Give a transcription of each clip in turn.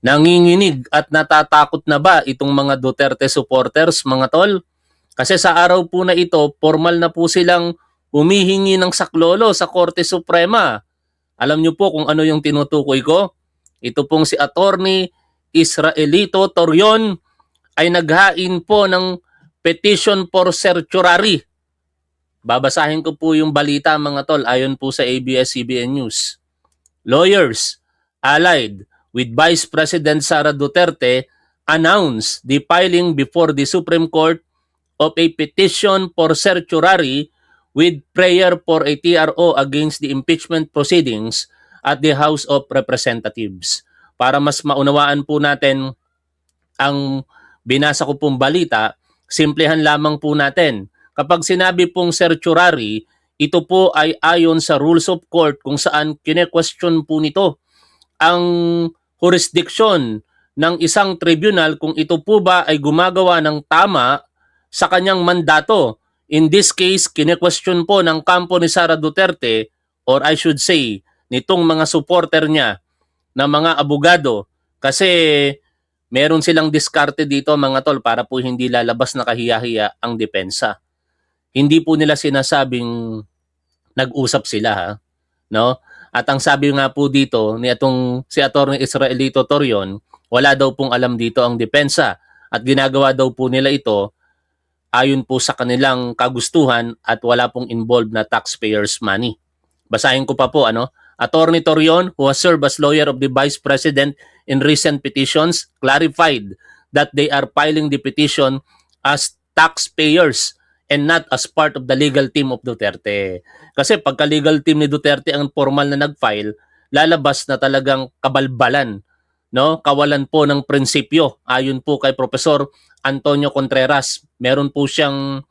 Nanginginig at natatakot na ba itong mga Duterte supporters, mga tol? Kasi sa araw po na ito, formal na po silang humihingi ng saklolo sa Korte Suprema. Alam niyo po kung ano yung tinutukoy ko? Ito pong si Attorney Israelito Torion ay naghain po ng petition for certiorari. Babasahin ko po yung balita, mga tol, ayon po sa ABS-CBN News. Lawyers allied with Vice President Sara Duterte announced the filing before the Supreme Court of a petition for certiorari with prayer for a TRO against the impeachment proceedings at the House of Representatives. Para mas maunawaan po natin ang binasa ko pong balita, simplehan lamang po natin. Kapag sinabi pong certiorari, ito po ay ayon sa Rules of Court kung saan kine-question po nito ang jurisdiction ng isang tribunal kung ito po ba ay gumagawa ng tama sa kanyang mandato. In this case, kine-question po ng kampo ni Sara Duterte, or I should say, nitong mga supporter niya na mga abogado, kasi meron silang diskarte dito, mga tol, para po hindi lalabas na kahiya-hiya ang depensa. Hindi po nila sinasabing nag-usap sila, ha? No? At ang sabi nga po dito ni atong si Atty. Israelito Torion, wala daw pong alam dito ang depensa at ginagawa daw po nila ito ayon po sa kanilang kagustuhan at wala pong involved na taxpayers' money. Basahin ko pa po, ano? Attorney Torion, who has served as lawyer of the Vice President in recent petitions, clarified that they are filing the petition as taxpayers and not as part of the legal team of Duterte. Kasi pagka legal team ni Duterte ang formal na nag-file, lalabas na talagang kabalbalan, no? Kawalan po ng prinsipyo. Ayon po kay Professor Antonio Contreras, meron po siyang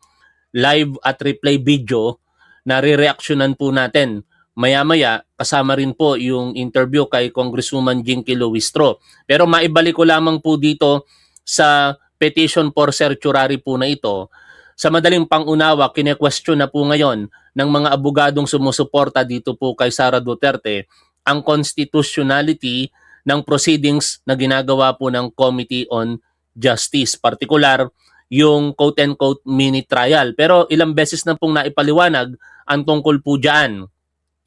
live at replay video na re-reactionan po natin. Maya-maya, kasama rin po yung interview kay Congresswoman Jinky Luistro. Pero maibalik ko lamang po dito sa petition for certiorari po na ito. Sa madaling pangunawa, kine-question na po ngayon ng mga abogadong sumusuporta dito po kay Sara Duterte ang constitutionality ng proceedings na ginagawa po ng Committee on Justice, particular yung quote-unquote mini trial. Pero ilang beses na pong naipaliwanag ang tungkol po dyan.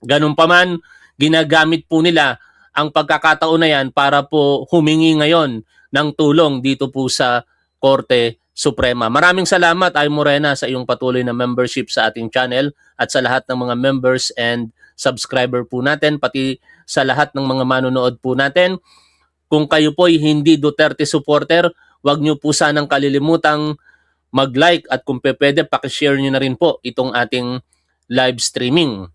Ganun pa man, ginagamit po nila ang pagkakataon na yan para po humingi ngayon ng tulong dito po sa Korte Suprema. Maraming salamat, Ay Morena, sa iyong patuloy na membership sa ating channel at sa lahat ng mga members and subscriber po natin, pati sa lahat ng mga manonood po natin. Kung kayo po ay hindi Duterte supporter, huwag niyo po sanang kalilimutang mag-like at kung pwede, pakishare niyo na rin po itong ating live streaming.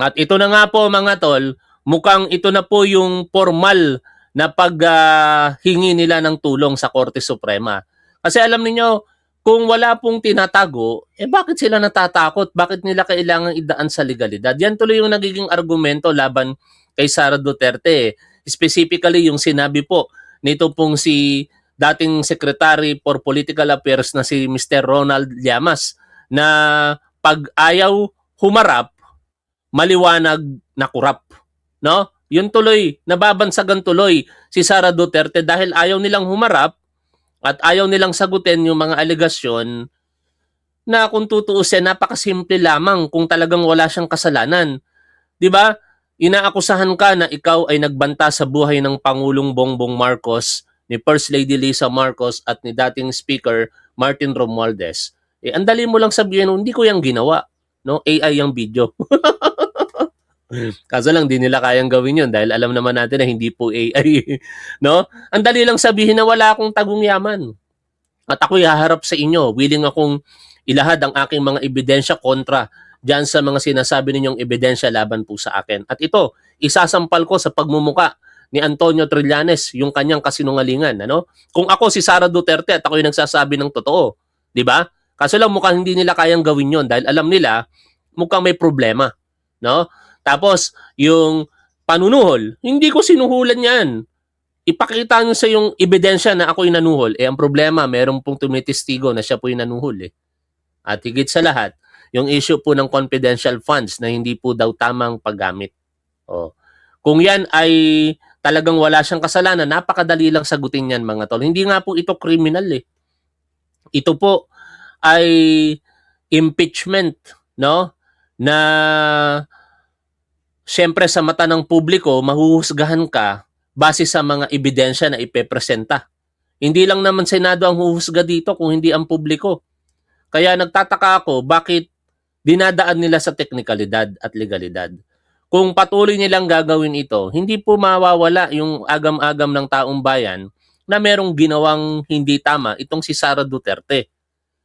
At ito na nga po, mga tol, mukhang ito na po yung formal na paghingi nila ng tulong sa Korte Suprema. Kasi alam niyo, kung wala pong tinatago, bakit sila natatakot? Bakit nila kailangan idaan sa legalidad? Yan tuloy yung nagiging argumento laban kay Sara Duterte. Specifically, yung sinabi po nito pong si dating Secretary for Political Affairs na si Mr. Ronald Llamas na pag ayaw humarap, maliwanag na kurap. No? Yun tuloy, nababansagan tuloy si Sara Duterte dahil ayaw nilang humarap at ayaw nilang sagutin yung mga alegasyon na kung tutuusin, napakasimple lamang kung talagang wala siyang kasalanan. 'Di ba? Inaakusahan ka na ikaw ay nagbanta sa buhay ng Pangulong Bongbong Marcos, ni First Lady Lisa Marcos at ni dating Speaker Martin Romualdez. Ang dali mo lang sabihin, hindi ko yang ginawa. No? AI yung video. Kaso lang, di nila kayang gawin yun dahil alam naman natin na hindi po AI. No? Ang dali lang sabihin na wala akong tagong yaman. At ako'y haharap sa inyo. Willing akong ilahad ang aking mga ebidensya kontra dyan sa mga sinasabi ninyong ebidensya laban po sa akin. At ito, isasampal ko sa pagmumuka ni Antonio Trillanes, yung kanyang kasinungalingan. Ano? Kung ako si Sara Duterte at ako'y nagsasabi ng totoo, di ba? Kaso lang mukhang hindi nila kayang gawin yon dahil alam nila mukhang may problema. No? Tapos, yung panunuhol, hindi ko sinuhulan yan. Ipakita nyo sa yung ebidensya na ako'y nanuhol. Ang problema, meron pong tumitestigo na siya po'y nanuhol. At higit sa lahat, yung issue po ng confidential funds na hindi po daw tamang paggamit. Kung yan ay talagang wala siyang kasalanan, napakadali lang sagutin yan mga tol. Hindi nga po ito criminal eh. Ito po ay impeachment, no? Na siyempre sa mata ng publiko, mahuhusgahan ka base sa mga ebidensya na ipepresenta. Hindi lang naman Senado ang huhusga dito kung hindi ang publiko. Kaya nagtataka ako bakit dinadaan nila sa teknikalidad at legalidad. Kung patuloy nilang gagawin ito, hindi po mawawala yung agam-agam ng taong bayan na merong ginawang hindi tama itong si Sara Duterte.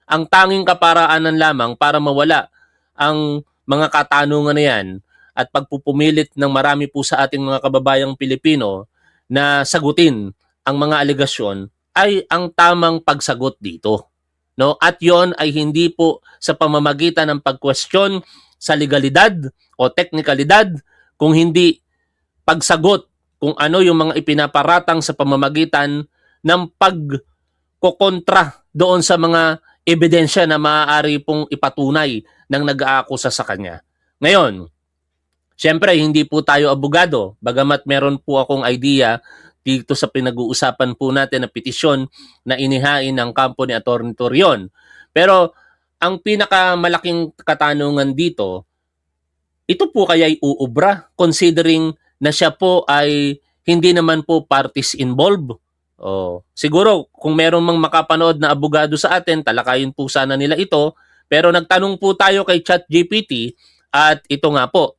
Ang tanging kaparaanan lamang para mawala ang mga katanungan na yan at pagpupumilit ng marami po sa ating mga kababayang Pilipino na sagutin ang mga alegasyon ay ang tamang pagsagot dito. No? At yon ay hindi po sa pamamagitan ng pag-question sa legalidad o teknikalidad, kung hindi pagsagot kung ano yung mga ipinaparatang sa pamamagitan ng pagkokontra doon sa mga ebidensya na maaari pong ipatunay ng nag-aakusa sa kanya. Ngayon, syempre hindi po tayo abogado, bagamat meron po akong idea dito sa pinag-uusapan po natin na petisyon na inihain ng kampo ni Atty. Torion. Pero ang pinakamalaking katanungan dito, ito po kaya'y uubra considering na siya po ay hindi naman po parties involved. Siguro kung meron mang makapanood na abogado sa atin, talakayin po sana nila ito. Pero nagtanong po tayo kay ChatGPT at ito nga po.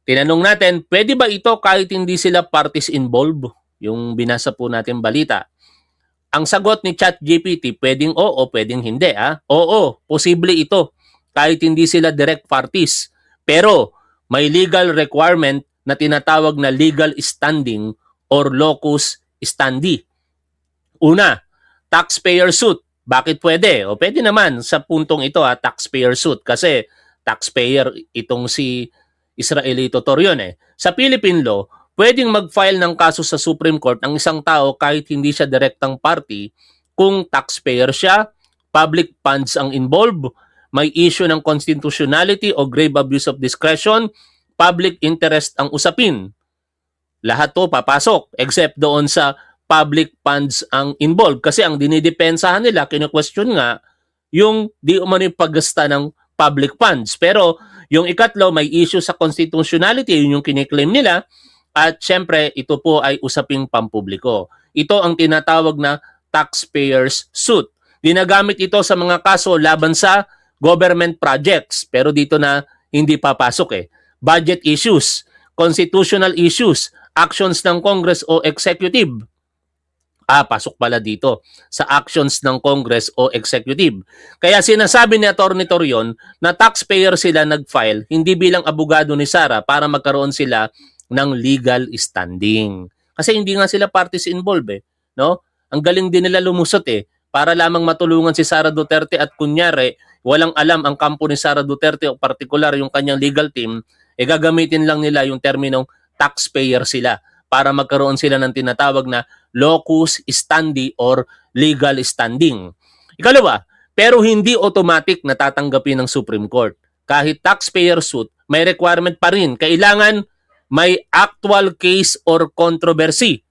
Tinanong natin, pwede ba ito kahit hindi sila parties involved? Yung binasa po natin balita. Ang sagot ni ChatGPT, pwedeng oo, pwedeng hindi. Oo, posible ito kahit hindi sila direct parties. Pero may legal requirement na tinatawag na legal standing or locus standi. Una, taxpayer suit. Bakit pwede? Pwede naman sa puntong ito, taxpayer suit. Kasi taxpayer itong si Israelito Torion eh. Sa Philippine law, pwedeng mag-file ng kaso sa Supreme Court ang isang tao kahit hindi siya direktang party kung taxpayer siya, public funds ang involved, may issue ng constitutionality o grave abuse of discretion, public interest ang usapin. Lahat to papasok except doon sa public funds ang involved. Kasi ang dinidepensahan nila, kinu-question nga, yung di umano paggasta ng public funds. Pero yung ikatlo, may issue sa constitutionality, yun yung kiniklaim nila. At syempre, ito po ay usaping pampubliko. Ito ang tinatawag na taxpayers suit. Dinagamit ito sa mga kaso laban sa government projects. Pero dito na hindi papasok eh. Budget issues, constitutional issues, actions ng Congress o executive. Pasok pala dito sa actions ng Congress o executive. Kaya sinasabi ni Atty. Torion na taxpayer sila nag-file hindi bilang abogado ni Sara para magkaroon sila ng legal standing. Kasi hindi nga sila parties involved eh, no? Ang galing din nila lumusot eh para lamang matulungan si Sara Duterte at kunyari walang alam ang kampo ni Sara Duterte o particular yung kanyang legal team, gagamitin lang nila yung terminong taxpayer sila para magkaroon sila ng tinatawag na locus standi or legal standing. Ikalawa, pero hindi automatic na tatanggapin ng Supreme Court. Kahit taxpayer suit, may requirement pa rin. Kailangan may actual case or controversy.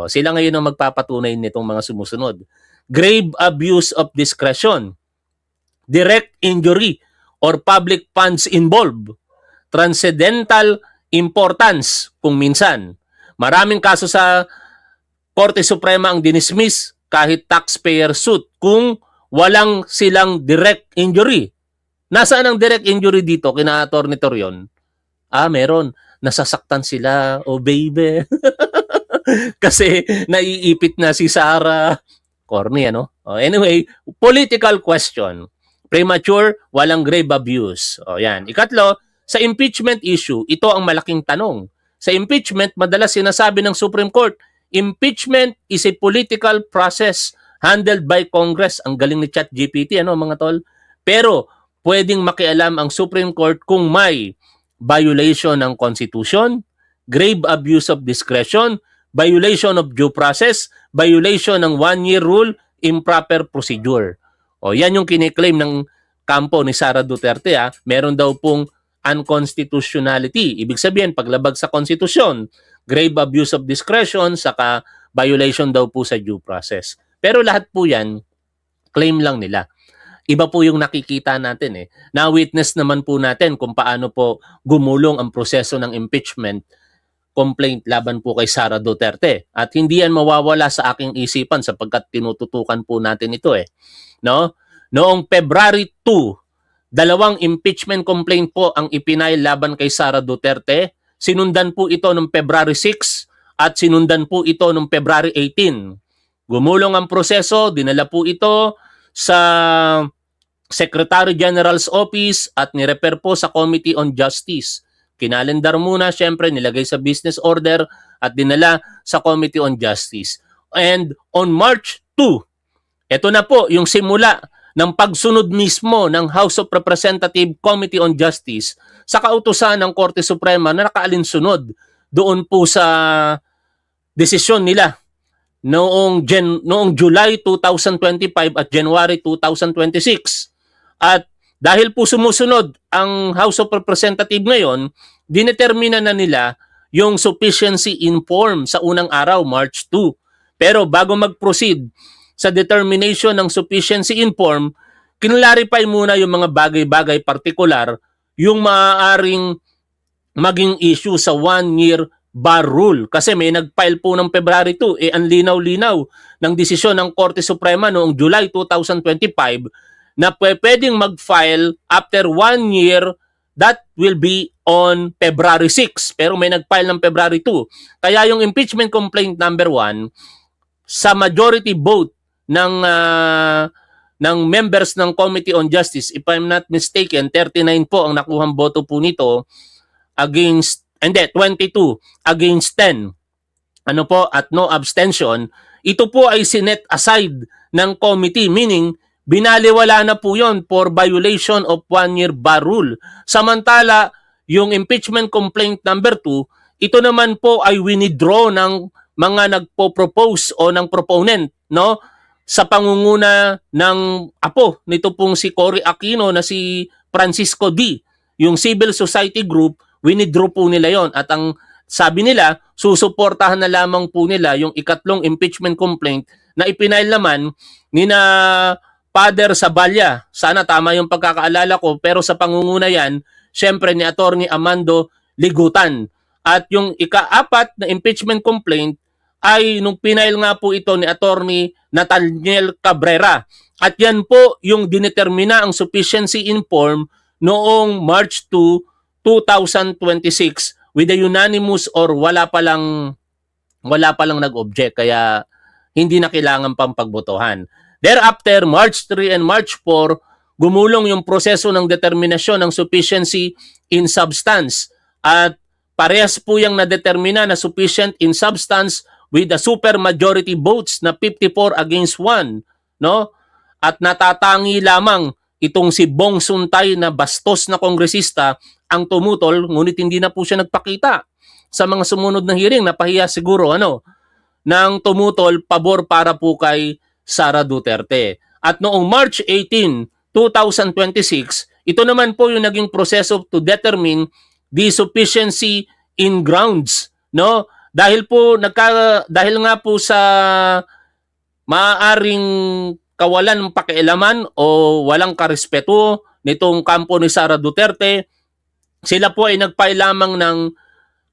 Sila ngayon ang magpapatunay nitong mga sumusunod. Grave abuse of discretion, direct injury or public funds involved, transcendental importance kung minsan. Maraming kaso sa Korte Suprema ang dinismiss kahit taxpayer suit kung walang silang direct injury. Nasaan ang direct injury dito kina Atty. Torion? Meron. Nasasaktan sila. Baby. Kasi naiipit na si Sara. Corny, ano? Anyway, political question. Premature, walang grave abuse. Yan. Ikatlo, sa impeachment issue, ito ang malaking tanong. Sa impeachment, madalas sinasabi ng Supreme Court, impeachment is a political process handled by Congress. Ang galing ni ChatGPT, ano mga tol? Pero, pwedeng makialam ang Supreme Court kung may violation ng Constitution, grave abuse of discretion, violation of due process, violation ng one-year rule, improper procedure. Yan yung kiniklaim ng kampo ni Sara Duterte. Meron daw pong unconstitutionality. Ibig sabihin, paglabag sa konstitusyon, grave abuse of discretion, saka violation daw po sa due process. Pero lahat po yan, claim lang nila. Iba po yung nakikita natin eh. Na-witness naman po natin kung paano po gumulong ang proseso ng impeachment complaint laban po kay Sara Duterte. At hindi yan mawawala sa aking isipan sapagkat tinututukan po natin ito eh. No? Noong February 2, 2 impeachment complaint po ang ipinail laban kay Sara Duterte. Sinundan po ito noong February 6 at sinundan po ito noong February 18. Gumulong ang proseso, dinala po ito sa Secretary General's Office at nirefer po sa Committee on Justice. Kinalendar muna, syempre, nilagay sa business order at dinala sa Committee on Justice. And on March 2, ito na po yung simula ng pagsunod mismo ng House of Representatives Committee on Justice sa kautusan ng Korte Suprema na nakaalinsunod doon po sa desisyon nila noong July 2025 at January 2026. At dahil po sumusunod ang House of Representatives ngayon, dinetermina na nila yung sufficiency in form sa unang araw, March 2. Pero bago mag-proceed sa determination ng sufficiency in form, kinlarify muna yung mga bagay-bagay partikular yung maaaring maging issue sa 1-year bar rule. Kasi may nag-file po ng February 2, ang linaw-linaw ng desisyon ng Korte Suprema noong July 2025 na pwedeng mag-file after 1 year, that will be on February 6. Pero may nag-file ng February 2. Kaya yung impeachment complaint number 1, sa majority vote ng members ng Committee on Justice, if I'm not mistaken, 39 po ang nakuhang boto po nito against, 22 against 10. Ano po, at no abstention. Ito po ay sinet aside ng committee, meaning binaliwala na po yon for violation of 1-year bar rule. Samantala, yung impeachment complaint number 2, ito naman po ay winidraw ng mga nagpo-propose o ng proponent, no? Sa pangunguna ng apo nito pong si Cory Aquino na si Francisco D. Yung civil society group, winidraw po nila yon. At ang sabi nila, susuportahan na lamang po nila yung ikatlong impeachment complaint na ipinail naman ni na Father Saballa. Sana tama yung pagkakaalala ko, pero sa pangunguna yan, syempre ni Attorney Amando Ligutan. At yung ika-4 na impeachment complaint ay nung pinail nga po ito ni Attorney Nathaniel Cabrera. At yan po yung dinetermina ang sufficiency in form noong March 2, 2026 with a unanimous or wala pa lang nag-object, kaya hindi na kailangan pang pagbotohan. Thereafter, March 3 and March 4, gumulong yung proseso ng determinasyon ng sufficiency in substance. At parehas po yung nadetermina na sufficient in substance with the supermajority votes na 54 against 1. No? At natatangi lamang itong si Bong Suntay na bastos na kongresista ang tumutol, ngunit hindi na po siya nagpakita sa mga sumunod na hearing. Napahiya siguro ng tumutol pabor para po kay Sara Duterte. At noong March 18, 2026, ito naman po yung naging proseso to determine the sufficiency in grounds, no? Dahil nga po sa maaaring kawalan ng pakialaman o walang karespeto nitong kampo ni Sara Duterte, sila po ay nagfile lamang ng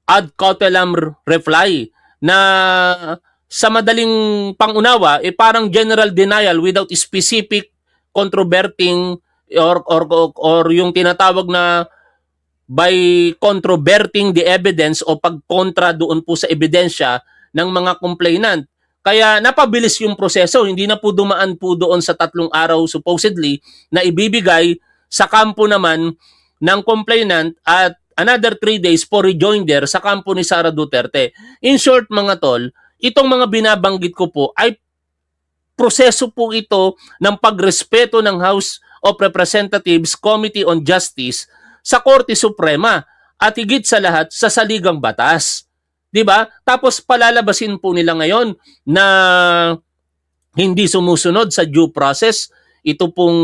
ad cautelam reply na sa madaling pangunawa, parang general denial without specific controverting or yung tinatawag na by controverting the evidence o pagkontra doon po sa ebidensya ng mga complainant. Kaya napabilis yung proseso, hindi na po dumaan po doon sa 3 araw supposedly na ibibigay sa kampo naman ng complainant at another 3 days for rejoinder sa kampo ni Sara Duterte. In short mga tol, itong mga binabanggit ko po ay proseso po ito ng pagrespeto ng House of Representatives Committee on Justice sa Korte Suprema at higit sa lahat sa saligang batas. 'Di ba? Tapos palalabasin po nila ngayon na hindi sumusunod sa due process ito pong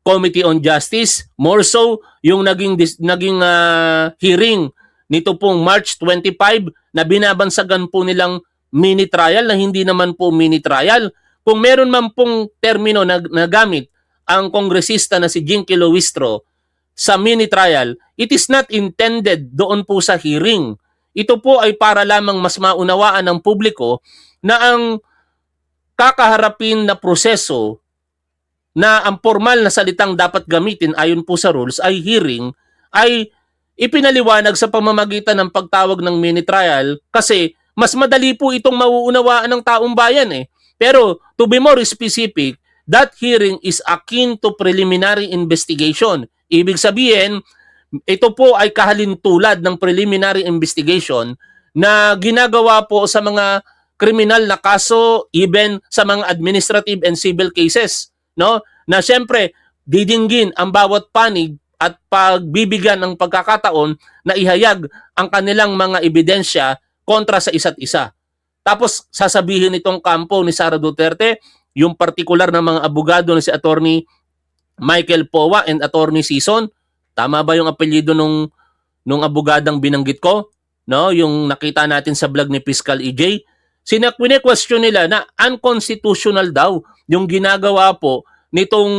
Committee on Justice, more so yung naging hearing nito pong March 25 na binabansagan po nilang mini trial na hindi naman po mini trial. Kung meron man pong termino na nagamit ang kongresista na si Jinky Luistro sa mini trial, it is not intended doon po sa hearing. Ito po ay para lamang mas maunawaan ng publiko na ang kakaharapin na proseso na ang formal na salitang dapat gamitin ayon po sa rules ay hearing, ay ipinaliwanag sa pamamagitan ng pagtawag ng mini trial kasi mas madali po itong mauunawaan ng taong bayan eh. Pero to be more specific, that hearing is akin to preliminary investigation. Ibig sabihin, ito po ay kahalintulad ng preliminary investigation na ginagawa po sa mga kriminal na kaso, even sa mga administrative and civil cases, no? Na siyempre didinggin ang bawat panig at pagbibigyan ng pagkakataon na ihayag ang kanilang mga ebidensya kontra sa isa't isa. Tapos sasabihin itong kampo ni Sara Duterte, yung partikular na mga abogado na si Attorney Michael Powa and Attorney Sison, tama ba yung apelyido nung abogadang binanggit ko? No, yung nakita natin sa vlog ni Fiscal EJ, question nila na unconstitutional daw yung ginagawa po nitong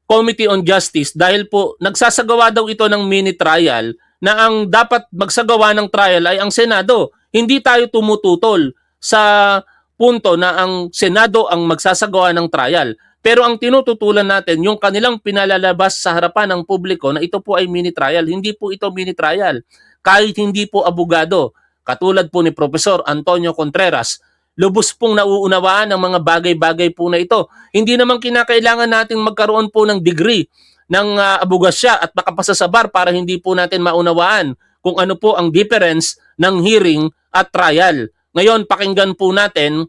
Committee on Justice dahil po nagsasagawa daw ito ng mini trial na ang dapat magsagawa ng trial ay ang Senado. Hindi tayo tumututol sa punto na ang Senado ang magsasagawa ng trial. Pero ang tinututulan natin, yung kanilang pinalalabas sa harapan ng publiko na ito po ay mini trial. Hindi po ito mini trial. Kahit hindi po abogado, katulad po ni Professor Antonio Contreras, lubos pong nauunawaan ang mga bagay-bagay po na ito. Hindi naman kinakailangan natin magkaroon po ng degree ng abogasya at makapasa sa bar para hindi po natin maunawaan kung ano po ang difference ng hearing at trial. Ngayon, pakinggan po natin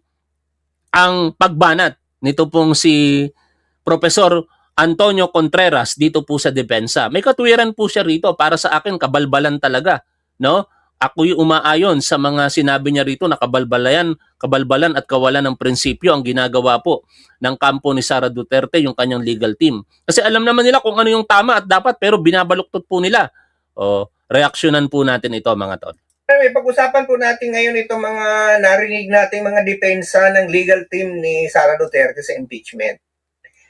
ang pagbanat nito pong si Professor Antonio Contreras dito po sa depensa. May katwiran po siya rito. Para sa akin, kabalbalan talaga, no? Ako'y umaayon sa mga sinabi niya rito na kabalbalan at kawalan ng prinsipyo ang ginagawa po ng kampo ni Sara Duterte, yung kanyang legal team. Kasi alam naman nila kung ano yung tama at dapat pero binabaluktot po nila. O, reaksyonan po natin ito mga tol. May pag-usapan po natin ngayon itong mga narinig nating mga depensa ng legal team ni Sara Duterte sa impeachment.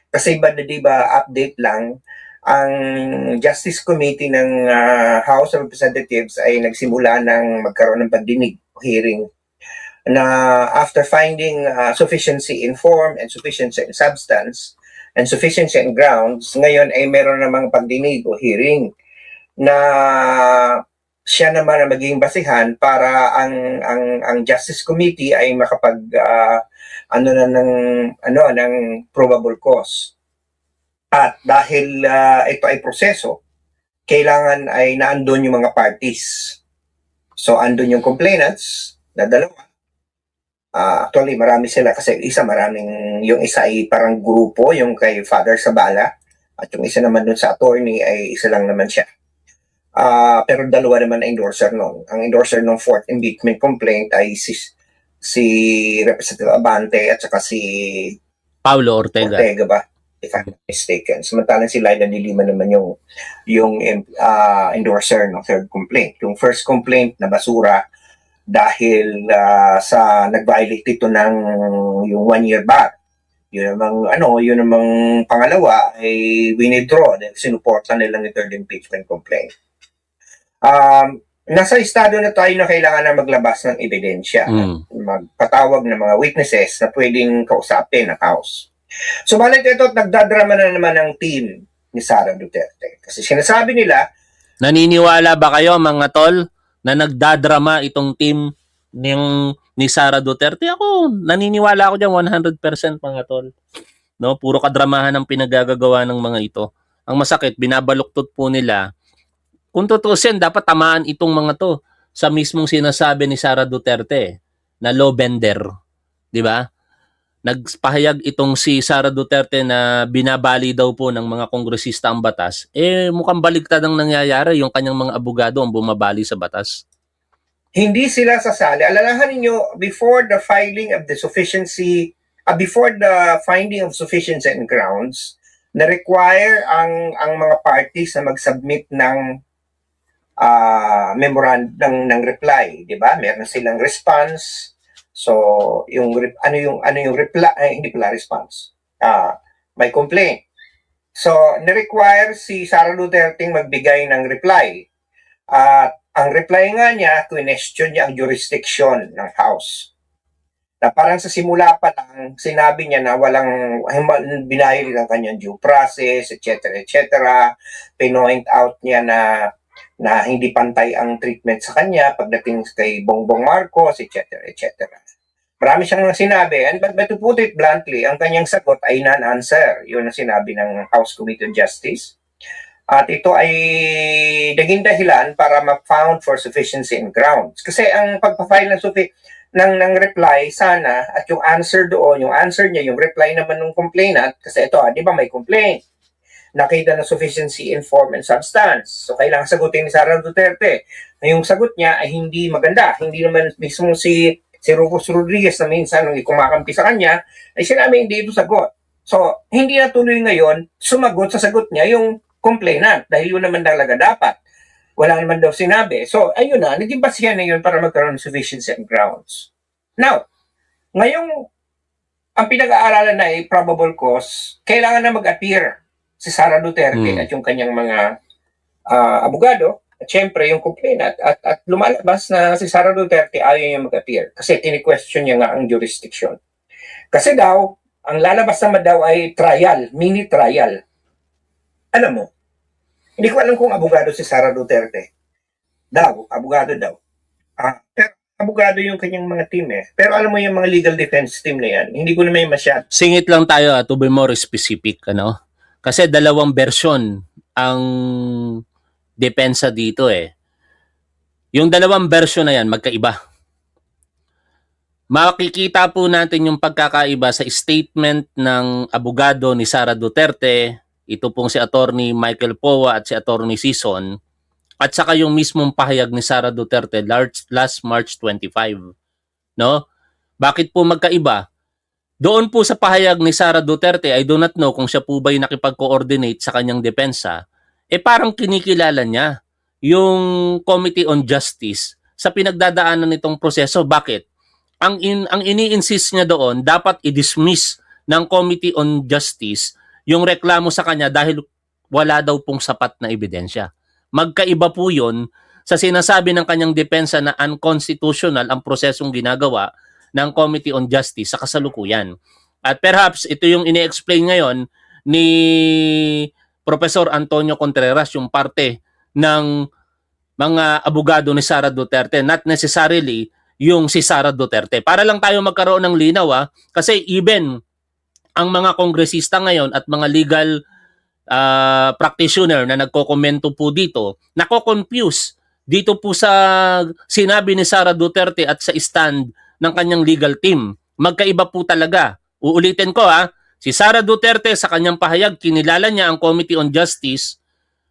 Kasi di ba update lang, ang Justice Committee ng House of Representatives ay nagsimula ng magkaroon ng pagdinig o hearing na after finding sufficiency in form and sufficiency in substance and sufficiency in grounds, ngayon ay meron namang pagdinig o hearing na siya naman ang magiging basihan para ang Justice Committee ay makapag ng probable cause. At dahil ito ay proseso, kailangan ay naandun yung mga parties. So andun yung complainants na dalawa. Actually marami sila kasi yung isa ay parang grupo, yung kay Father Sabala, at yung isa naman dun sa attorney ay isa lang naman siya. Pero dalawa naman ang endorser nun. Ang endorser ng fourth impeachment complaint ay si Representative Abante at saka si Paulo Ortega ba? If I'm not mistaken. Samantalang si Laila de Lima naman yung endorser ng third complaint. Yung first complaint na basura dahil sa nag-violate ito ng yung 1-year ban. Yun namang pangalawa ay winidraw dahil sinuportan nilang yung third impeachment complaint. Nasa estado na tayo na kailangan na maglabas ng ebidensya, magpatawag ng mga witnesses na pwedeng kausapin ng House. So balik ito, nagdadrama na naman ng team ni Sara Duterte. Kasi sinasabi nila, naniniwala ba kayo mga tol na nagdadrama itong team ni Sara Duterte? Ako, naniniwala ako diyan 100% mga tol. No, puro kadramahan ang pinagagagawa ng mga ito. Ang masakit, binabaluktot po nila. Kung tutusin, dapat tamaan itong mga to sa mismong sinasabi ni Sara Duterte na law bender. Di ba? Nagpahayag itong si Sara Duterte na binabali daw po ng mga kongresista ang batas. Mukhang baliktad ang nangyayari, yung kanyang mga abogado ang bumabali sa batas. Hindi sila sasali. Alalahanin nyo, before the finding of sufficiency and grounds, na require ang mga parties na mag-submit ng ng reply, 'di ba? Meron silang response. So, ano yung reply, hindi pala response. May complaint. So, ni-require si Sara Duterte magbigay ng reply. At ang reply nga niya, question niya ang jurisdiction ng House. Na parang sa simula pa lang, sinabi niya na walang binayad ang kanyang due process, etc. etc. Pinoint out niya na hindi pantay ang treatment sa kanya pagdating kay Bongbong Marcos, etc. etc. Marami siyang sinabi, and but to put it bluntly, ang kanyang sagot ay non-answer. Yun ang sinabi ng House Committee on Justice. At ito ay naging dahilan para ma-found for sufficiency in grounds. Kasi ang pagpa-file ng reply sana at yung answer doon, yung answer niya, yung reply naman ng complainant, kasi ito, di ba may complaint? Nakita na sufficiency in form and substance. So, kailangan sagutin ni Sara Duterte. Yung sagot niya ay hindi maganda. Hindi naman mismo si Rufus Rodriguez na minsan nung kumakampi sa kanya, ay sinabi hindi ito sagot. So, hindi natuloy ngayon sumagot sa sagot niya yung complainant dahil yun naman talaga dapat. Wala naman daw sinabi. So, ayun na, naging basihan na yun para magkaroon ng sufficiency and grounds. Now, ngayong ang pinag-aaralan na ay probable cause, kailangan na mag-appear si Sara Duterte at yung kanyang mga abogado, at syempre yung complainant, at lumalabas na si Sara Duterte ayaw niya mag-appear kasi tini-question niya nga ang jurisdiction. Kasi daw, ang lalabas naman daw ay trial, mini trial. Alam mo, hindi ko alam kung abogado si Sara Duterte. Abogado daw. Pero abogado yung kanyang mga team eh. Pero alam mo yung mga legal defense team na yan, hindi ko na may masyad. Singit lang tayo to be more specific, ano? Kasi dalawang version ang depensa dito eh. Yung dalawang version na yan, magkaiba. Makikita po natin yung pagkakaiba sa statement ng abogado ni Sara Duterte, ito pong si Attorney Michael Powa at si Attorney Sison, at saka yung mismong pahayag ni Sara Duterte last March 25. No? Bakit po magkaiba? Doon po sa pahayag ni Sara Duterte, I do not know kung siya po ba'y nakipag-coordinate sa kanyang depensa, parang kinikilala niya yung Committee on Justice sa pinagdadaanan nitong proseso. Bakit? Ang ini-insist niya doon, dapat i-dismiss ng Committee on Justice yung reklamo sa kanya dahil wala daw pong sapat na ebidensya. Magkaiba po yun sa sinasabi ng kanyang depensa na unconstitutional ang prosesong ginagawa ng Committee on Justice sa kasalukuyan. At perhaps ito yung ini-explain ngayon ni Professor Antonio Contreras, yung parte ng mga abogado ni Sara Duterte, not necessarily yung si Sara Duterte. Para lang tayo magkaroon ng linaw kasi even ang mga kongresista ngayon at mga legal practitioner na nagkokomento po dito, nako-confuse dito po sa sinabi ni Sara Duterte at sa stand ng kanyang legal team. Magkaiba po talaga. Uulitin ko si Sara Duterte sa kanyang pahayag, kinilala niya ang Committee on Justice,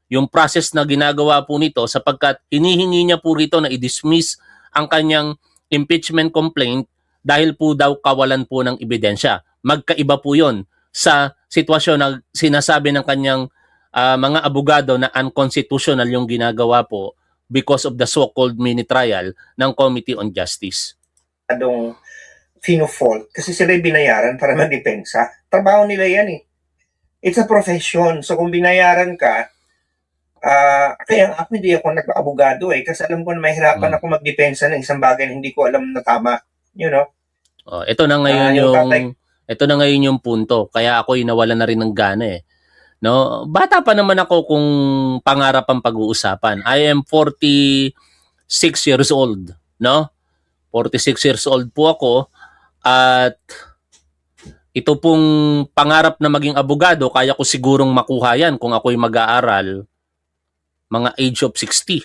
yung process na ginagawa po nito sapagkat hinihingi niya po rito na i-dismiss ang kanyang impeachment complaint dahil po daw kawalan po ng ebidensya. Magkaiba po yun sa sitwasyon na sinasabi ng kanyang mga abogado na unconstitutional yung ginagawa po because of the so-called mini trial ng Committee on Justice. Adong fino-fault kasi sila binayaran para magdepensa. Trabaho nila yan eh. It's a profession. So kung binayaran ka, kaya ako hindi ako nag-abogado kasi alam ko na mahirapan ako magdepensa ng isang bagay na hindi ko alam na tama. You know? Ito na ngayon ito na ngayon yung punto. Kaya ako nawalan na rin ng gana eh. No? Bata pa naman ako kung pangarap ang pag-uusapan. I am 46 years old, no? 46 years old po ako at ito pong pangarap na maging abogado, kaya ko sigurong makuha yan kung ako'y mag-aaral mga age of 60.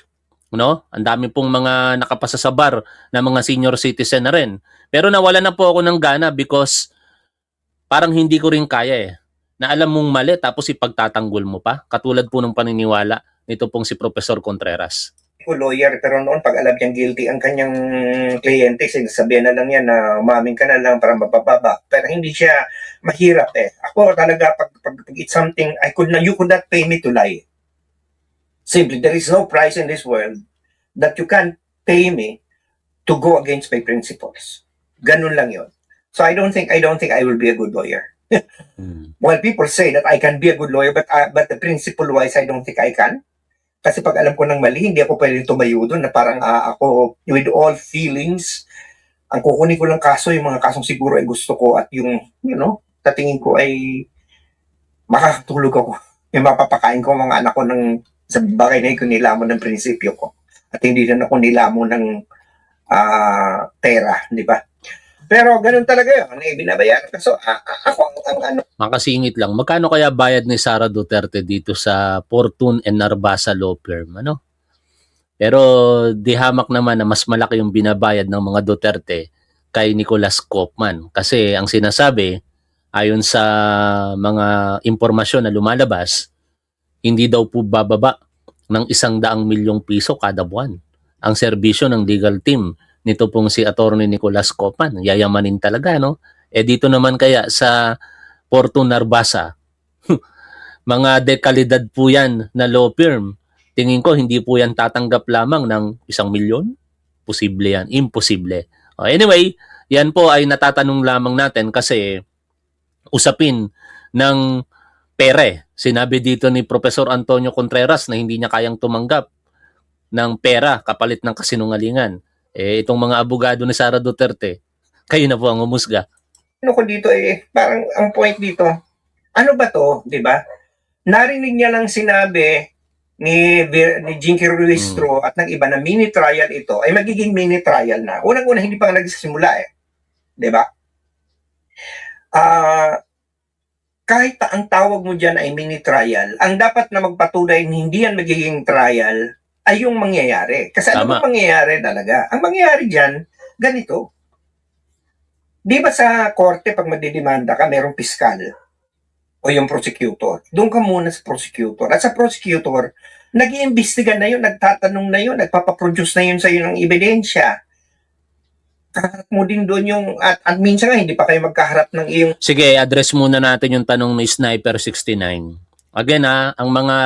No? Ang dami pong mga nakapasa sa bar na mga senior citizen na rin. Pero nawala na po ako ng gana because parang hindi ko rin kaya na alam mong mali tapos ipagtatanggol mo pa. Katulad po ng paniniwala nito pong si Professor Contreras. Ko lawyer pero noon pag alam niyang guilty ang kanyang kliyente, sinasabihan na lang yan na umaming ka na lang para mapababa. Pero hindi siya mahirap Ako talaga pag it's something you could not pay me to lie. Simply, there is no price in this world that you can pay me to go against my principles. Ganun lang yun. So I don't think I will be a good lawyer. Well, people say that I can be a good lawyer, but the principle-wise, I don't think I can. Kasi pag alam ko ng mali, hindi ako pwede tumayo doon na parang ako, with all feelings, ang kukunin ko lang kaso, yung mga kasong siguro ay gusto ko at yung, tatingin ko ay makakatulog ako. Yung mapapakain ko mga anak ko ng sa bagay na yung nilamon ng prinsipyo ko. At hindi na ako nilamon ng pera, di ba? Pero ganun talaga yun, binabayaran. So, ako ang ano. Makasingit lang, magkano kaya bayad ni Sara Duterte dito sa Fortune and Narbasa Law Firm? Ano? Pero di hamak naman na mas malaki yung binabayad ng mga Duterte kay Nicolas Kopman. Kasi ang sinasabi, ayon sa mga impormasyon na lumalabas, hindi daw po bababa ng 100 milyong piso kada buwan ang serbisyo ng legal team nito pong si Attorney Nicolas Kopman. Yayamanin talaga, no? Dito naman kaya sa Fortune Narbasa, mga dekalidad po yan na law firm. Tingin ko hindi po yan tatanggap lamang ng 1 milyon. Posible yan. Imposible. Anyway, yan po ay natatanong lamang natin kasi usapin ng pere. Sinabi dito ni Professor Antonio Contreras na hindi niya kayang tumanggap ng pera kapalit ng kasinungalingan. Itong mga abogado ni Sara Duterte, kayo na po ang umusga. Ano ko dito parang ang point dito, ano ba to, di ba? Narinig niya lang sinabi ni Jinky Ruistro at ng iba na mini trial ito ay magiging mini trial na. Unang-una hindi pa nagsisimula di ba? Kahit ang tawag mo dyan ay mini trial, ang dapat na magpatunay na hindi yan magiging trial ay yung mangyayari. Kasi ano ba mangyayari talaga? Ang mangyayari dyan, ganito. Di ba sa korte pag madidemanda ka, merong piskal o yung prosecutor? Doon ka muna sa prosecutor. At sa prosecutor, nag-iimbestiga na yun, nagtatanong na yun, nagpapaproduce na yun sa iyo ng ebidensya. Kaharap mo din doon yung, at minsan nga, hindi pa kayo magkaharap ng iyong... Sige, address muna natin yung tanong ni Sniper 69. Again ang mga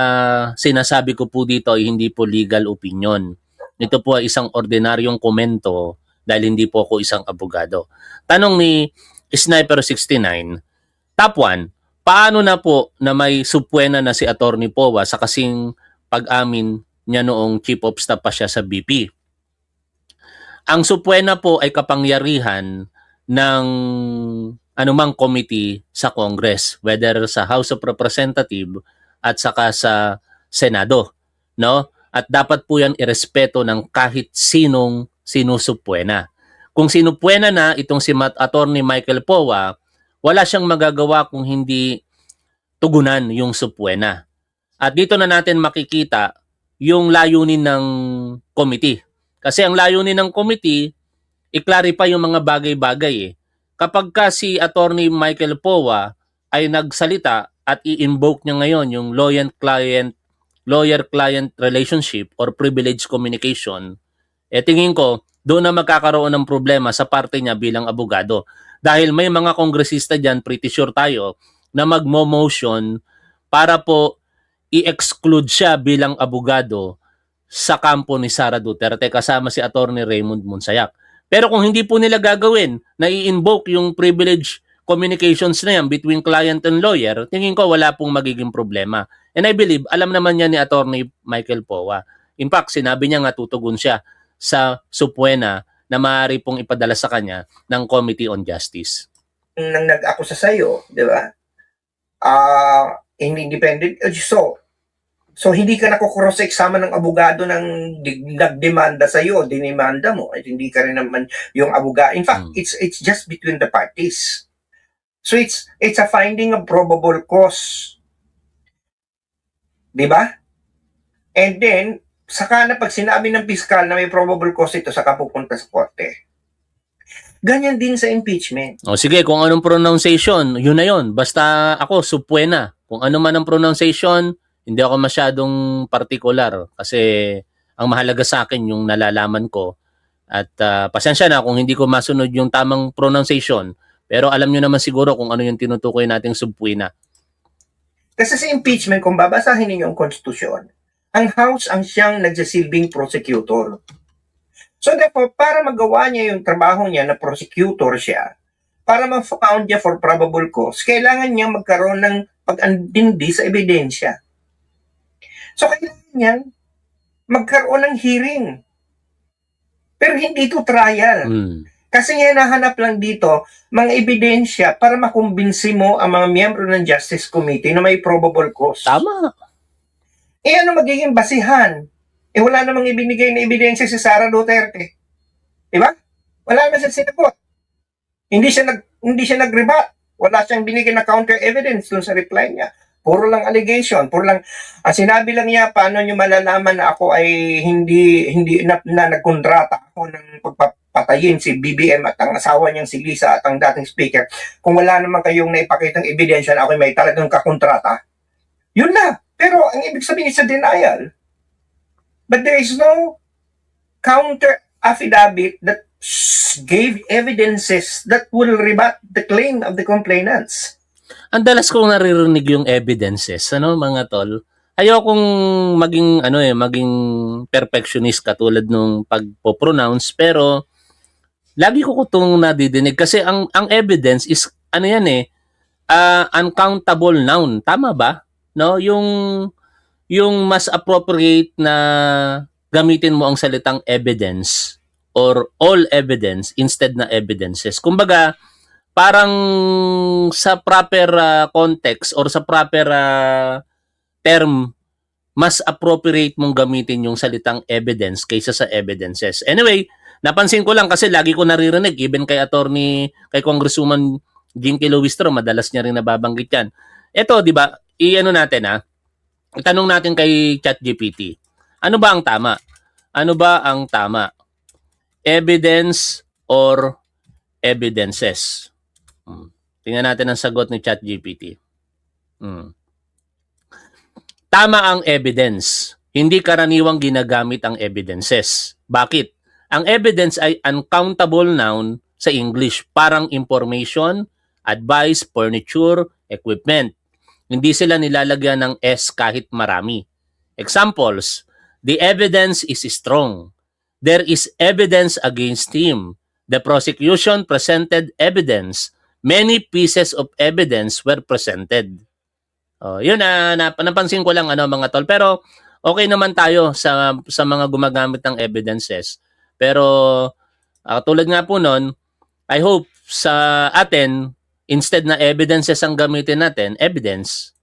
sinasabi ko po dito ay hindi po legal opinion. Ito po ay isang ordinaryong komento dahil hindi po ako isang abogado. Tanong ni Sniper 69, top 1, paano na po na may supwena na si Attorney Powa sa kasing pag-amin niya noong Chief of Staff pa siya sa BP? Ang supwena po ay kapangyarihan ng anumang committee sa Congress, whether sa House of Representatives at saka sa Senado, no? At dapat po yan irespeto ng kahit sinong sinusupwena. Kung sinupwena na itong si Attorney Michael Powa, wala siyang magagawa kung hindi tugunan yung supwena. At dito na natin makikita yung layunin ng committee. Kasi ang layunin ng committee, i-clarify yung mga bagay-bagay Kapag ka si Attorney Michael Powa ay nagsalita at i-invoke niya ngayon yung lawyer-client relationship or privilege communication, tingin ko doon na magkakaroon ng problema sa parte niya bilang abogado. Dahil may mga kongresista dyan, pretty sure tayo, na magmo-motion para po i-exclude siya bilang abogado sa kampo ni Sara Duterte kasama si Attorney Raymond Monsayak. Pero kung hindi po nila gagawin na i-invoke yung privilege communications na yan between client and lawyer, tingin ko wala pong magiging problema. And I believe, alam naman niya ni Attorney Michael Powa. In fact, sinabi niya nga tutugon siya sa supwena na maaari pong ipadala sa kanya ng Committee on Justice. Nang nag-akusa sa'yo, di ba? Independent. So hindi ka nakukrosek-sama ng abogado ng nagdemanda sa iyo, dinimanda mo, at hindi ka rin naman yung abogado. In fact, it's just between the parties. So it's a finding of probable cause. 'Di ba? And then saka na pag sinabi ng piskal na may probable cause ito, saka pupunta sa korte. Ganyan din sa impeachment. O sige, kung anong pronunciation, yun na yun. Basta ako, supwena. Kung ano man ang pronunciation, hindi ako masyadong particular kasi ang mahalaga sa akin yung nalalaman ko. At pasensya na kung hindi ko masunod yung tamang pronunciation. Pero alam nyo naman siguro kung ano yung tinutukoy nating supwena. Kasi sa impeachment, kung babasahin ninyo ang konstitusyon, Ang House ang siyang nagsisilbing prosecutor. So therefore, para magawa niya yung trabaho niya na prosecutor siya, para ma-found niya for probable cause, kailangan niya magkaroon ng pag-andindi sa ebidensya. So kailangan niya magkaroon ng hearing. Pero hindi ito trial. Kasi hinahanap lang dito mga ebidensya para makumbinsi mo ang mga miyembro ng Justice Committee na may probable cause. Tama. Ano magiging basihan? Wala namang ibinigay na ebidensya si Sara Duterte. Diba? Wala na siya sinagot. Hindi siya nag-rebut. Wala siyang binigay na counter evidence dun sa reply niya. Puro lang allegation, puro lang sinabi lang niya paano niyo malalaman na ako ay hindi na nagkontrata ako ng pagpapatayin si BBM at ang asawa niyang si Lisa at ang dating speaker. Kung wala naman kayong naipakitang ebidensya na ako may talagang kakontrata, yun na. Pero ang ibig sabihin is a denial. But there is no counter affidavit that gave evidences that will rebut the claim of the complainants. Ang dalas kong naririnig yung evidences, mga tol. Ayokong maging perfectionist katulad nung pagpo-pronounce, pero lagi ko itong nadidinig kasi ang evidence is uncountable noun, tama ba? No, yung mas appropriate na gamitin mo ang salitang evidence or all evidence instead na evidences. Kumbaga, parang sa proper context or sa proper term, mas appropriate mong gamitin yung salitang evidence kaysa sa evidences. Anyway, napansin ko lang kasi lagi ko naririnig, even kay Congresswoman Jinky Luistro, madalas niya rin nababanggit yan. Ito, di ba, itanong natin kay ChatGPT, ano ba ang tama? Ano ba ang tama? Evidence or evidences? Tingnan natin ang sagot ni ChatGPT. Tama ang evidence. Hindi karaniwang ginagamit ang evidences. Bakit? Ang evidence ay uncountable noun sa English, parang information, advice, furniture, equipment. Hindi sila nilalagyan ng S kahit marami. Examples, the evidence is strong. There is evidence against him. The prosecution presented evidence. Many pieces of evidence were presented. Yun napansin ko lang mga tol, pero okay naman tayo sa mga gumagamit ng evidences. Pero tulad nga po noon, I hope sa atin instead na evidences ang gamitin natin, evidence.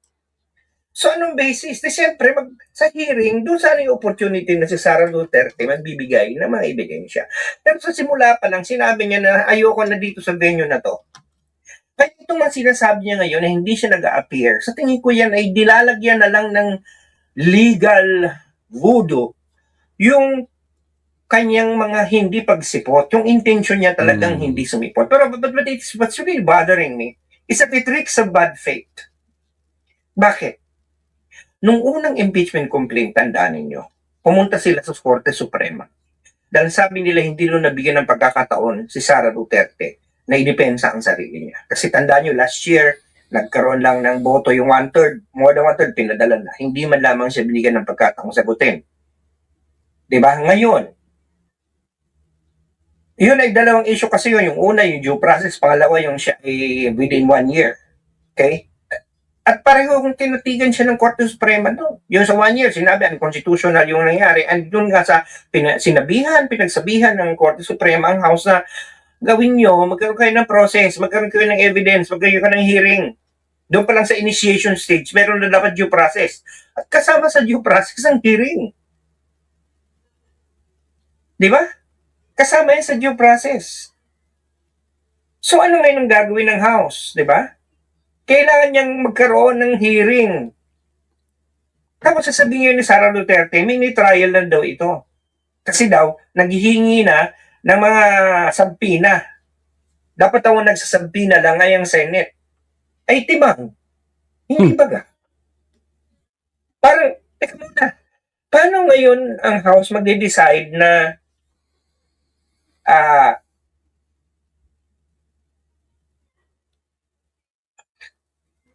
So anong basis? Siyempre, sa hearing, doon sana yung opportunity na si Sara Duterte magbibigay ng mga ebidensya. Pero sa simula pa lang, sinabi niya na ayoko na dito sa venue na to. Kaya itong mga sinasabi niya ngayon na hindi siya nag-a-appear, sa tingin ko yan ay dilalagyan na lang ng legal voodoo yung kanyang mga hindi pagsipot, yung intention niya talagang hindi sumipot. Pero but what's really bothering me is that it reeks of bad faith. Bakit? Nung unang impeachment complaint, tandaan ninyo, pumunta sila sa Korte Suprema. Dahil sabi nila hindi nung nabigyan ng pagkakataon si Sara Duterte na idepensa ang sarili niya. Kasi tandaan nyo, last year, nagkaroon lang ng boto yung more than one-third, pinadala na. Hindi man lamang siya binigyan ng pagkataong sagutin. Diba? Ngayon, yun ay dalawang issue kasi yun. Yung una, yung due process. Pangalawa, yung siya ay within 1 year. Okay? At pareho kung tinatigan siya ng Korte Suprema doon. Yung sa 1 year, sinabi, unconstitutional yung nangyari. And doon nga sa pinagsabihan ng Korte Suprema ang House na gawin nyo, magkaroon kayo ng process, magkaroon kayo ng evidence, magkaroon kayo ng hearing. Doon pa lang sa initiation stage, meron na dapat due process. At kasama sa due process ang hearing. Di ba? Kasama yan sa due process. So ano ngayon ang gagawin ng House? Di ba? Kailangan niyang magkaroon ng hearing. Tapos sasabihin ni Sara Duterte, mini trial na daw ito. Kasi daw, naghihingi na ng mga sampina. Dapat daw nagsasampina lang ngayang Senate. Ay timang. Hindi baga. Parang, teka muna, paano ngayon ang House mag-decide na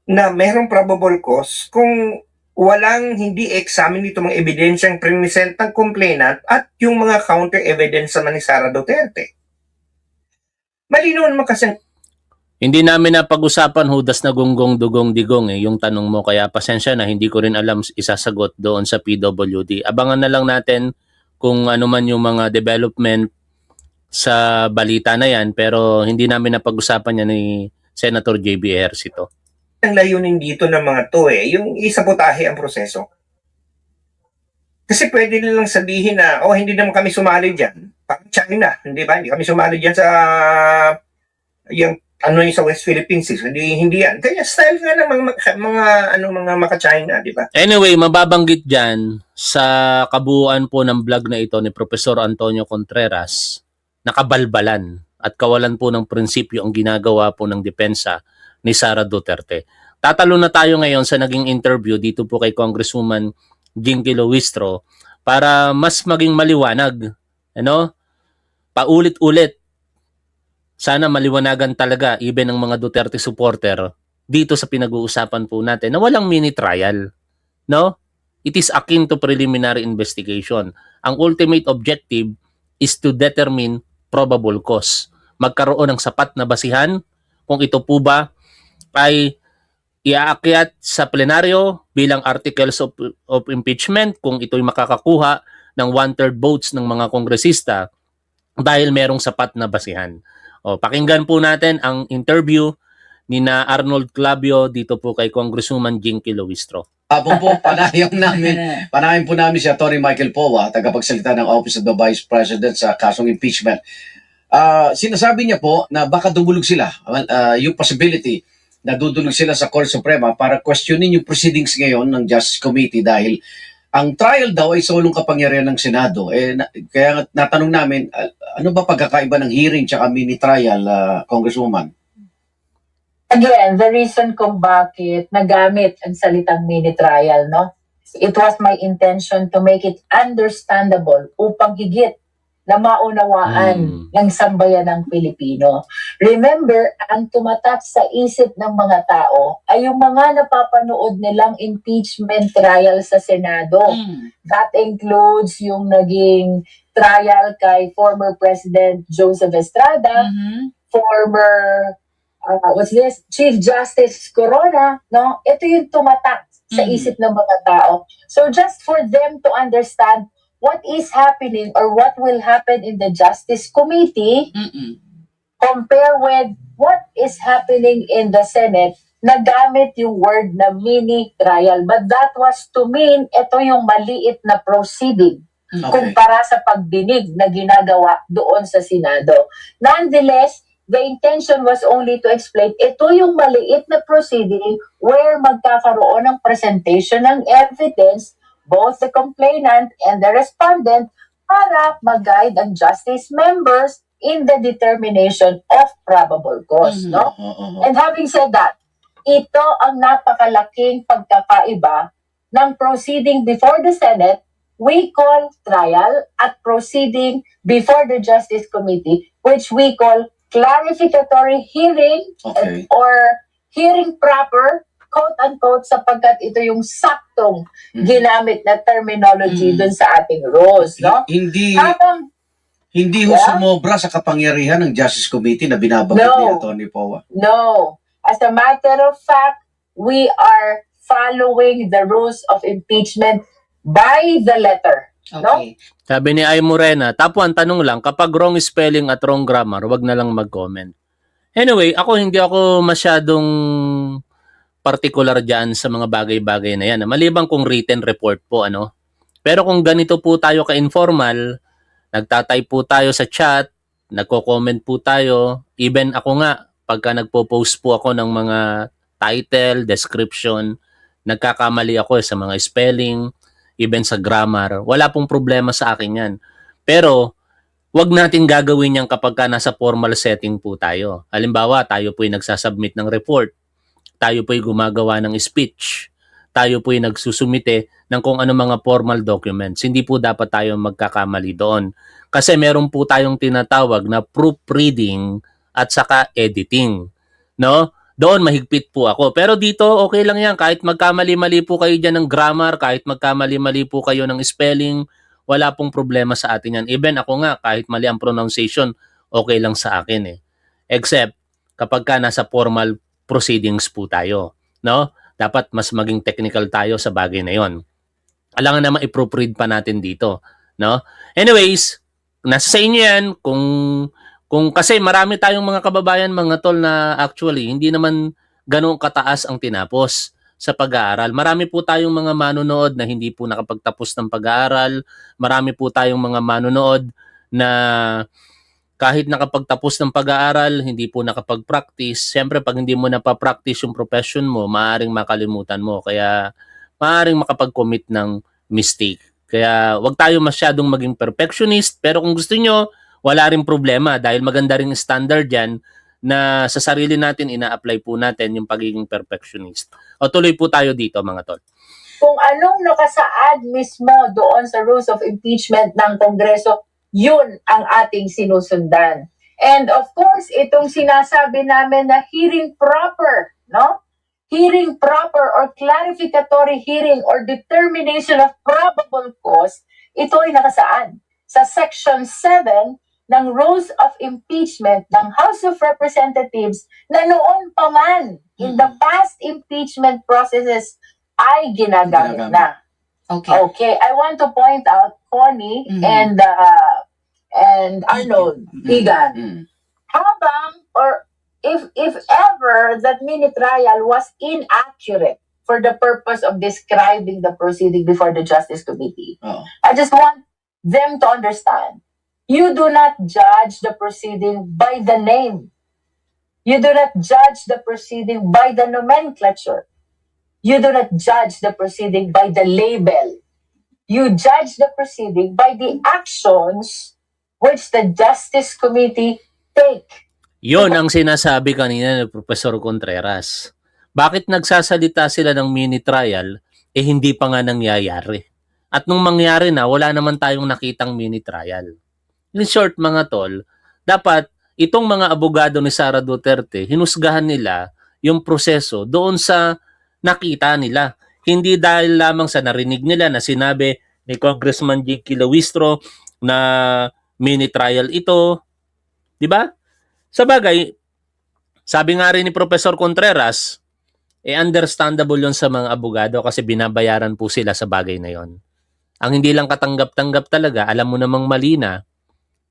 na merong probable cause kung walang hindi examine nito mga ebidensyang present ng complainant at yung mga counter evidence naman ni Sara Duterte. Malinaw naman kasi Hindi namin napag-usapan hudas na gunggong dugong digong yung tanong mo, kaya pasensya na hindi ko rin alam isasagot doon sa PWD. Abangan na lang natin kung ano man yung mga development sa balita na yan, pero hindi namin napag-usapan yan ni Senator JB Ejercito. ang layunin dito ng mga to yung isabotahe ang proseso. Kasi pwede nilang sabihin na, hindi naman kami sumali dyan. Parang China, hindi ba? Hindi kami sumali dyan sa yung sa West Philippines. Hindi yan. Kaya style nga ng mga maka-China, di ba? Anyway, mababanggit dyan sa kabuuan po ng vlog na ito ni Professor Antonio Contreras, nakabalbalan at kawalan po ng prinsipyo ang ginagawa po ng depensa ni Sara Duterte. Tatalo na tayo ngayon sa naging interview dito po kay Congresswoman Jinky Luistro para mas maging maliwanag. Paulit-ulit. Sana maliwanagan talaga even ng mga Duterte supporter dito sa pinag-uusapan po natin na walang mini trial. No? It is akin to preliminary investigation. Ang ultimate objective is to determine probable cause. Magkaroon ng sapat na basihan kung ito po ba ay iaakyat sa plenaryo bilang articles of impeachment, kung ito'y makakakuha ng 1/3 votes ng mga kongresista dahil merong sapat na basihan. Pakinggan po natin ang interview ni na Arnold Clavio dito po kay Congresswoman Jinky Luistro. Panahin po namin si Atty. Michael Powa, tagapagsalita ng Office of the Vice President sa kasong impeachment. Sinasabi niya po na baka dumulog sila, yung possibility na dudulog sila sa Korte Suprema para questionin yung proceedings ngayon ng Justice Committee dahil ang trial daw ay solong kapangyarihan ng Senado. Kaya natanong namin, ano ba pagkakaiba ng hearing tsaka mini trial, Congresswoman? Again, the reason kung bakit nagamit ang salitang mini trial, no? It was my intention to make it understandable upang higit na maunawaan ng sambayan ng Pilipino. Remember, ang tumatak sa isip ng mga tao ay yung mga napapanood nilang impeachment trial sa Senado. That includes yung naging trial kay former President Joseph Estrada, former Chief Justice Corona, no? Ito yung tumatak sa isip ng mga tao. So just for them to understand what is happening or what will happen in the Justice Committee, compare with what is happening in the Senate, nagamit yung word na mini trial. But that was to mean ito yung maliit na proceeding kumpara sa pagdinig na ginagawa doon sa Senado. Nonetheless, the intention was only to explain ito yung maliit na proceeding where magkakaroon ng presentation ng evidence, both the complainant and the respondent, para mag-guide ang justice members in the determination of probable cause. No? And having said that, ito ang napakalaking pagkakaiba ng proceeding before the Senate, we call trial, at proceeding before the Justice Committee, which we call clarificatory hearing or hearing proper, quote-unquote, sapagkat ito yung saktong ginamit na terminology dun sa ating rules, no? Hindi sumobra sa kapangyarihan ng Justice Committee na binabanggit ni Atty. Powa. No. As a matter of fact, we are following the rules of impeachment by the letter. No? Sabi ni Ay Morena, tapuan tanong lang, kapag wrong spelling at wrong grammar, wag na lang mag-comment. Anyway, hindi ako masyadong particular dyan sa mga bagay-bagay na yan. Maliban kung written report po, Pero kung ganito po tayo ka-informal, nagtatype po tayo sa chat, nagko-comment po tayo, even ako nga, pagka nagpo-post po ako ng mga title, description, nagkakamali ako sa mga spelling, even sa grammar. Wala pong problema sa akin yan. Pero, wag natin gagawin yan kapag nasa formal setting po tayo. Halimbawa, tayo po'y nagsasubmit ng report. Tayo po'y gumagawa ng speech. Tayo po'y nagsusumite ng kung ano mga formal documents. Hindi po dapat tayo magkakamali doon. Kasi meron po tayong tinatawag na proofreading at saka editing. No? Doon mahigpit po ako. Pero dito, okay lang yan. Kahit magkamali-mali po kayo dyan ng grammar, kahit magkamali-mali po kayo ng spelling, wala pong problema sa atin yan. Even ako nga, kahit mali ang pronunciation, okay lang sa akin eh. Except, kapag ka nasa formal proceedings po tayo. No? Dapat mas maging technical tayo sa bagay na yon. Alangan naman i-proofread pa natin dito. No? Anyways, nasa sa inyo yan, kung kasi marami tayong mga kababayan, mga tol, na actually hindi naman ganoong kataas ang tinapos sa pag-aaral. Marami po tayong mga manonood na hindi po nakapagtapos ng pag-aaral. Marami po tayong mga manonood na kahit nakapagtapos ng pag-aaral, hindi po nakapag-practice. Siyempre, pag hindi mo napapractice yung profession mo, maaaring makalimutan mo. Kaya maaaring makapag-commit ng mistake. Kaya wag tayo masyadong maging perfectionist. Pero kung gusto nyo, wala rin problema dahil maganda rin standard yan na sa sarili natin ina-apply po natin yung pagiging perfectionist. O tuloy po tayo dito mga tol. Kung anong nakasaad mismo doon sa rules of impeachment ng Kongreso, yun ang ating sinusundan. And of course, itong sinasabi namin na hearing proper, no? Hearing proper or clarificatory hearing or determination of probable cause, ito ay nakasaad sa Section 7 ng Rules of Impeachment ng House of Representatives na noon pa man in the past impeachment processes ay ginagamit na. Okay. Okay, I want to point out, Connie and Arnold, Igan, habang or if ever that mini trial was inaccurate for the purpose of describing the proceeding before the Justice Committee, Oo. I just want them to understand, you do not judge the proceeding by the name. You do not judge the proceeding by the nomenclature. You do not judge the proceeding by the label. You judge the proceeding by the actions which the Justice Committee take. Yon ang sinasabi kanina ni Professor Contreras. Bakit nagsasalita sila ng mini trial, hindi pa nga nangyayari. At nung mangyari na, wala naman tayong nakitang mini trial. In short, mga tol, dapat itong mga abogado ni Sara Duterte, hinusgahan nila yung proseso doon sa nakita nila. Hindi dahil lamang sa narinig nila na sinabi ni Congressman J. Kilawistro na mini trial ito. Di ba? Sa bagay, sabi nga rin ni Professor Contreras, understandable yon sa mga abogado kasi binabayaran po sila sa bagay na yon. Ang hindi lang katanggap-tanggap talaga, alam mo namang mali na,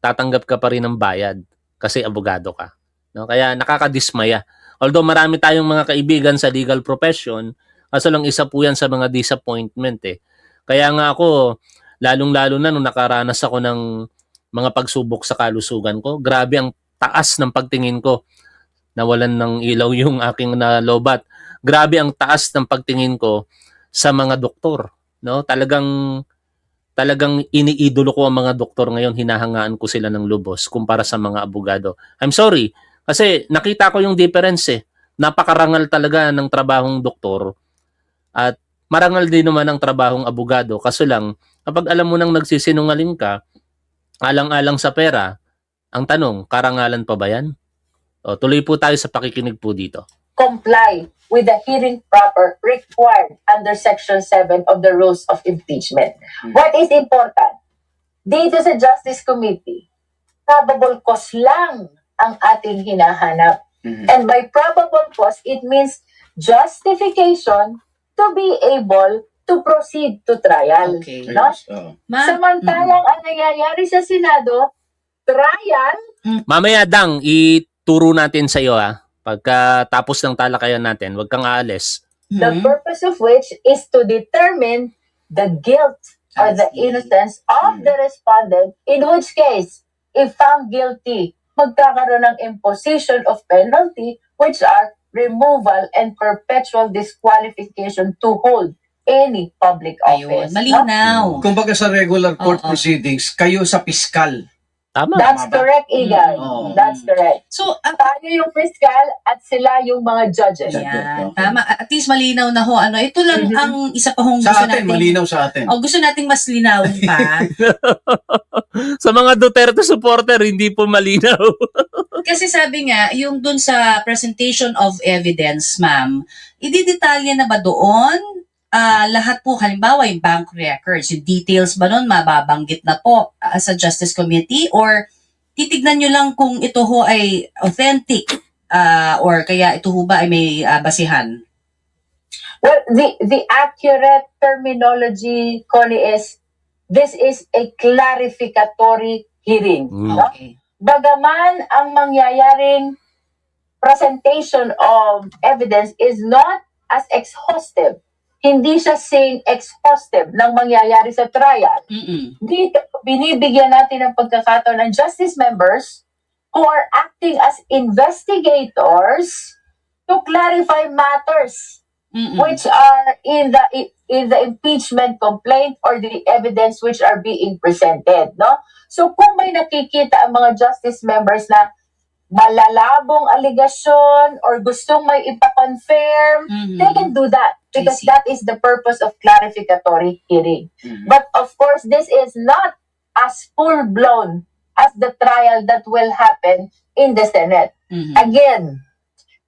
tatanggap ka pa rin ng bayad kasi abogado ka. No? Kaya nakakadismaya. Although marami tayong mga kaibigan sa legal profession, kaso lang isa po yan sa mga disappointment eh. Kaya nga ako, lalong-lalo na nung nakaranas ako ng mga pagsubok sa kalusugan ko, grabe ang taas ng pagtingin ko. Nawalan ng ilaw yung aking nalobat. Grabe ang taas ng pagtingin ko sa mga doktor. No? Talagang iniidolo ko ang mga doktor ngayon, hinahangaan ko sila ng lubos kumpara sa mga abogado. I'm sorry, kasi nakita ko yung difference eh. Napakarangal talaga ng trabahong doktor at marangal din naman ang trabahong abogado. Kaso lang, kapag alam mo nang nagsisinungaling ka, alang-alang sa pera, ang tanong, karangalan pa ba yan? O, tuloy po tayo sa pakikinig po dito. Comply with the hearing proper required under Section 7 of the Rules of Impeachment. What is important? Dito sa Justice Committee, probable cause lang ang ating hinahanap. And by probable cause, it means justification to be able to proceed to trial. Okay. No? Ayos, oo. Samantalang ang nangyayari sa Senado, trial, Mamaya, Dang, ituro natin sa iyo pagkatapos ng talakayan natin, huwag kang aalis. the purpose of which is to determine the guilt or the innocence of the respondent, in which case, if found guilty, magkakaroon ng imposition of penalty, which are removal and perpetual disqualification to hold any public Ayun, office. malinaw. Kumbaga sa regular court Oo. proceedings, kayo sa piskal Tama. That's Tama ba? correct, Igan. Oo. That's correct. So, Tayo yung fiscal at sila yung mga judges. Judge. yan, Okay. tama. At least malinaw na ho. Ano, ito lang Mhm. ang isa pa hong Sa gusto atin, natin. malinaw sa atin. O, gusto nating mas linawin pa. Sa mga Duterte supporter, hindi po malinaw. Kasi sabi nga, yung dun sa presentation of evidence, ma'am, ididetalya na ba doon? Lahat po, halimbawa, yung bank records, yung details ba nun, mababanggit na po sa Justice Committee? Or titignan nyo lang kung ito ho ay authentic or kaya ito ho ba ay may basihan? Well, the accurate terminology, Connie, is this is a clarificatory hearing. Mm. No? Okay. Bagaman ang mangyayaring presentation of evidence is not as exhaustive, hindi siya saying exhaustive ng mangyayari sa trial. Mm-mm. Dito, binibigyan natin ng pagkakataon ng justice members who are acting as investigators to clarify matters Mm-mm. which are in the impeachment complaint or the evidence which are being presented, no? So kung may nakikita ang mga justice members na malalabong aligasyon or gustong may ipa-confirm, Mhm. they can do that because I see. that is the purpose of clarificatory hearing. Mhm. But of course, this is not as full-blown as the trial that will happen in the Senate. Mhm. Again,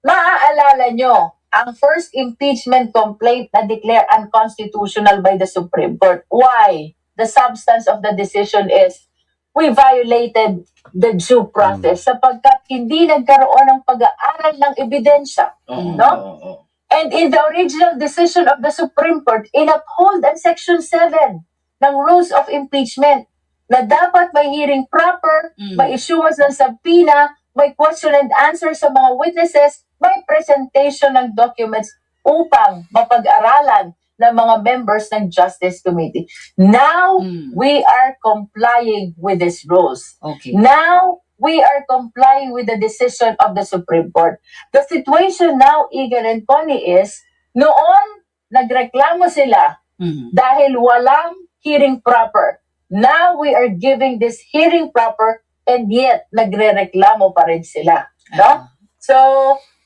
maaalala nyo, ang first impeachment complaint na declare unconstitutional by the Supreme Court. Why? The substance of the decision is we violated the due process sapagkat hindi nagkaroon ng pag-aaral ng ebidensya. Oo, No? oo, oo. And in the original decision of the Supreme Court, inuphold ang Section 7 ng Rules of Impeachment na dapat may hearing proper, Mm. may issuance ng subpoena, may question and answer sa mga witnesses, may presentation ng documents upang mapag-aralan ng mga members ng Justice Committee. Now, Mm. we are complying with these rules. Okay. Now, we are complying with the decision of the Supreme Court. The situation now, Igan and Connie, is noon, nagreklamo sila Mhm. dahil walang hearing proper. Now, we are giving this hearing proper and yet, nagre-reklamo pa rin sila. No? So,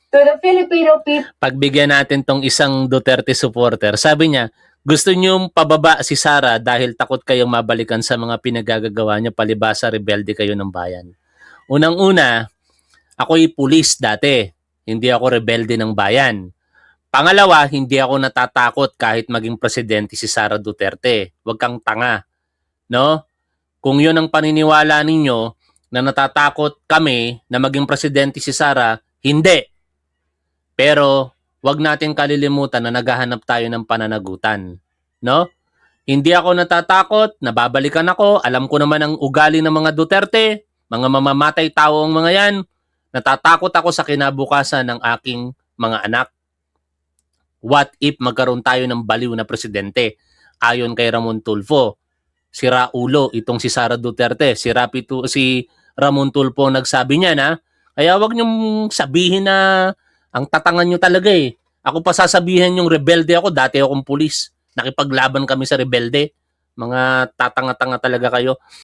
to the Filipino people, Pagbigyan natin tong isang Duterte supporter, sabi niya, gusto niyong pababa si Sara dahil takot kayong mabalikan sa mga pinagagagawa niya palibasa rebelde kayo ng bayan. Unang-una, ako'y pulis dati. Hindi ako rebelde ng bayan. Pangalawa, hindi ako natatakot kahit maging presidente si Sara Duterte. Huwag kang tanga. No? Kung yun ang paniniwala ninyo na natatakot kami na maging presidente si Sara, hindi. Pero wag natin kalilimutan na naghahanap tayo ng pananagutan. No? Hindi ako natatakot, nababalikan ako, alam ko naman ang ugali ng mga Duterte, mga mamamatay tao ang mga yan. Natatakot ako sa kinabukasan ng aking mga anak. What if magkaroon tayo ng baliw na presidente? Ayon kay Ramon Tulfo, sira ulo itong si Sara Duterte. Si Ramon Tulfo nagsabi niya na, kaya wag niyong sabihin na ang tatangan niyo talaga eh. Ako pa sasabihin yung rebelde ako, dati akong pulis. Nakipaglaban kami sa rebelde. Mga tatanga-tanga talaga kayo.